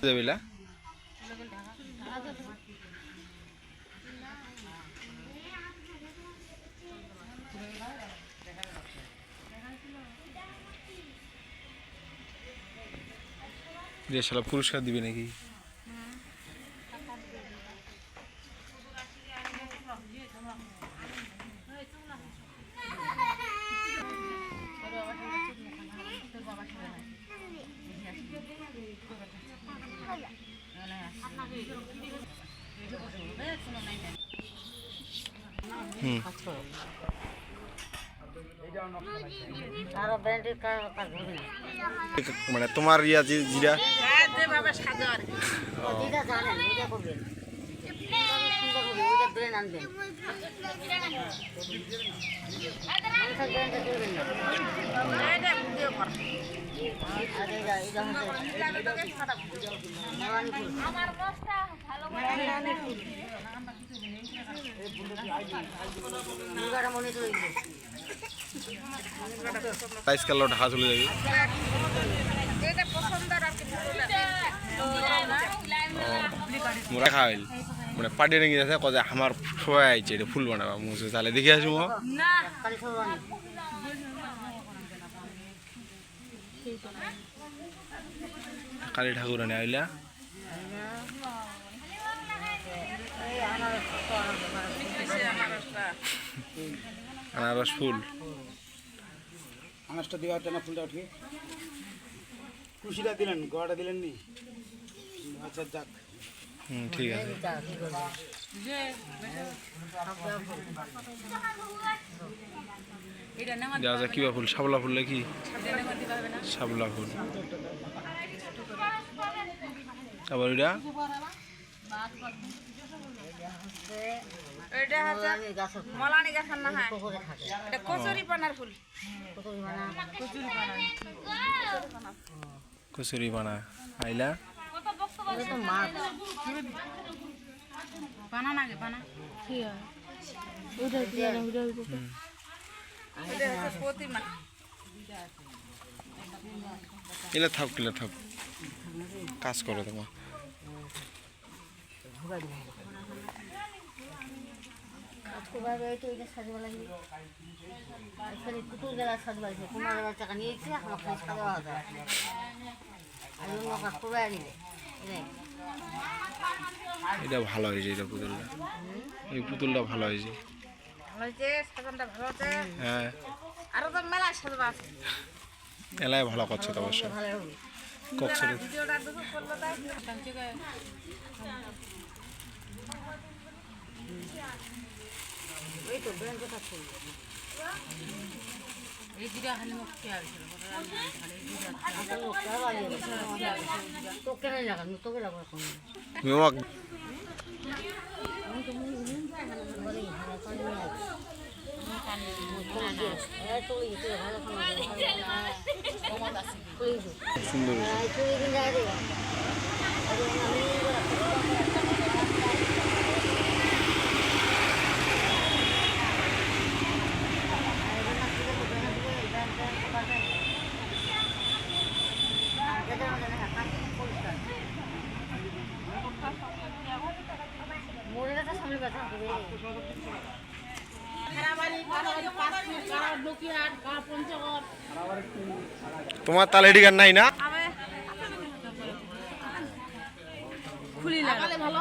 যাবিলা শালা পুরস্কার দিবে নাকি? মানে তোমার ইয়া জিরা টাইস কালো ঢাকা চলে যাবে। মোরা খাইল মানে পাটি রেঙে আছে কজে আমার সবাই আইছে এটা ফুল বানাবা মুছে তাহলে দেখে আসবো কালী ঠাকুর আনে আইলা আনারস ফুল আনারসটা দেওয়ার জন্য ফুলটা উঠে খুশিটা দিলেন গোয়াটা দিলেন নি আচ্ছা যাক ঠিক আছে যা যা কিবা ফুল শাপলা ফুল নাকি শাপলা ফুল আবার এটা এটা হচ্ছে মলানি গাছের না হয় এটা কচুরি পানার ফুল কচুরি পানা আইলা বানা নাগে বানা কি হয় প্রতিমা এলা থাক কিলা থাক কাজ করো তোমার এটা ভালো হয়েছে এটা পুতুলটা এই পুতুলটা ভালো হয়েছে হ্যাঁ আরো তো মেলা সাজবা আছে এলাই ভালো করছে তো অবশ্য কক্সরে ভিডিওটা দেখো করলো তাই এই তো ব্যাংক কথা কই এই দিরা খালি মুক্তি আসছিল তো কেন লাগানো তো লাগানো কোন মেওয়াক সুন্দর তোমার তাহলে এটি গান নাই না খুলি লাগালে ভালো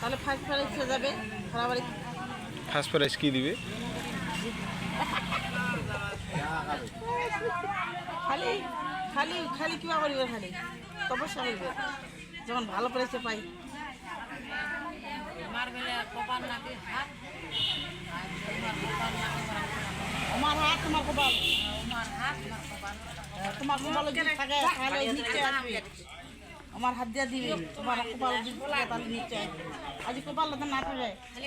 তাহলে ফার্স্ট প্রাইজ যাবে খারাবাড়ি ফার্স্ট প্রাইজ কি দিবে খালি খালি খালি কিবা করিবে খালি তপস্যা করিবে যখন ভালো প্রাইজ পাই আমার হাত তোমার কপাল তোমার কপাল থাকে তাহলে নিচে আসবে আমার হাত দিয়ে দিবে তোমার কপাল তাহলে নিচে আসবে আজ কপাল না থাকে তাহলে